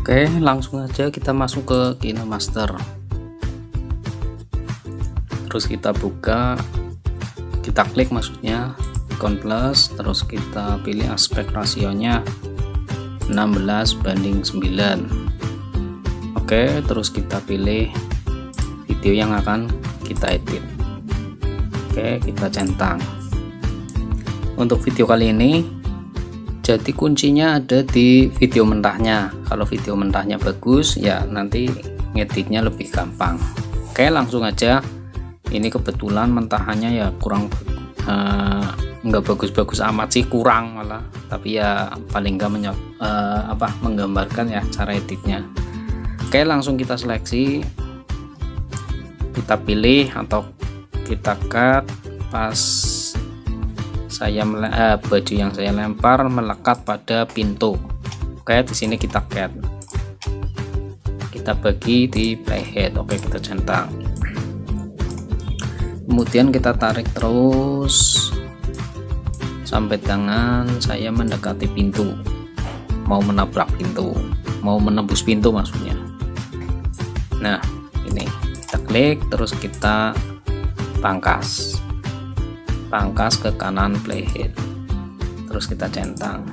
Oke, langsung aja kita masuk ke KineMaster. Terus kita buka, kita klik maksudnya icon plus, terus kita pilih aspek rasionya 16:9. Oke, terus kita pilih video yang akan kita edit. Oke, kita centang. Untuk video kali ini, jadi kuncinya ada di video mentahnya. Kalau video mentahnya bagus, ya nanti ngeditnya lebih gampang. Oke, langsung aja. Ini kebetulan mentahannya ya kurang, nggak bagus-bagus amat sih, kurang malah. Tapi ya paling nggak menggambarkan ya cara editnya. Oke, langsung kita seleksi, kita pilih atau kita cut pas baju yang saya lempar melekat pada pintu. Oke, di sini kita cut, kita bagi di playhead. Oke, kita centang, kemudian kita tarik terus sampai tangan saya mendekati pintu, mau menabrak pintu, mau menembus pintu maksudnya. Nah, ini kita klik, terus kita pangkas ke kanan playhead, terus kita centang.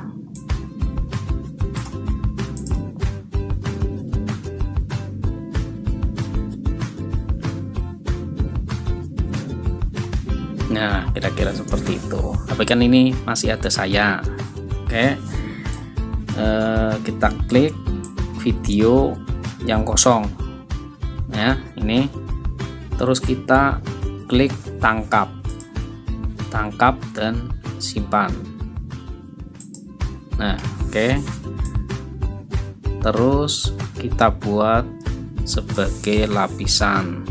Nah, kira-kira seperti itu. Tapi kan ini masih ada saya. Oke, kita klik video yang kosong ya, ini, terus kita klik tangkap dan simpan. Nah, oke, terus kita buat sebagai lapisan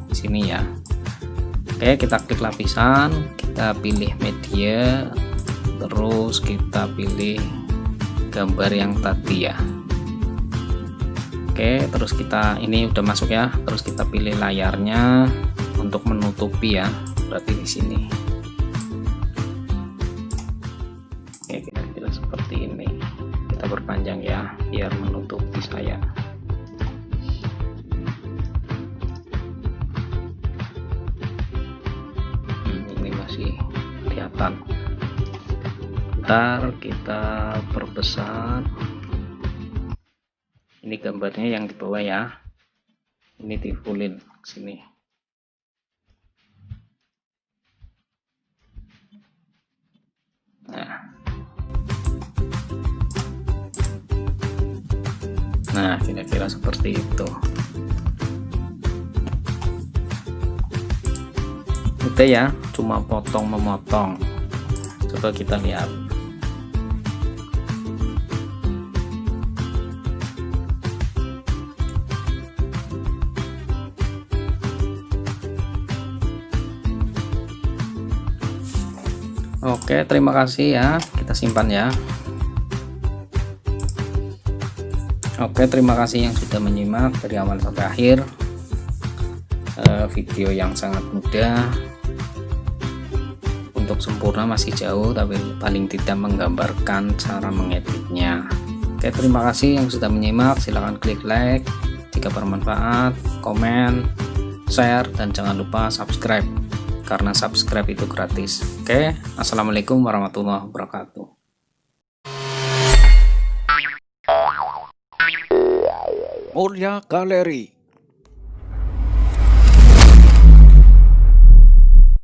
di sini ya. Oke, kita klik lapisan, kita pilih media, terus kita pilih gambar yang tadi ya. Oke, terus kita, ini udah masuk ya, terus kita pilih layarnya untuk menutupi ya, berarti di sini. Oke, kira-kira seperti ini. Kita perpanjang ya, biar menutupi saya. Ini masih kelihatan. Ntar kita perbesar. Ini gambarnya yang di bawah ya. Ini di fullin ke sini. Nah, kira-kira seperti itu. Udah ya, cuma potong memotong. Coba kita lihat. Oke, terima kasih ya. Kita simpan ya. Oke, terima kasih yang sudah menyimak dari awal sampai akhir. Video yang sangat mudah. Untuk sempurna masih jauh, tapi paling tidak menggambarkan cara mengeditnya. Oke, terima kasih yang sudah menyimak. Silahkan klik like jika bermanfaat, komen, share, dan jangan lupa subscribe, karena subscribe itu gratis. Oke, assalamualaikum warahmatullahi wabarakatuh. Mulia Galeri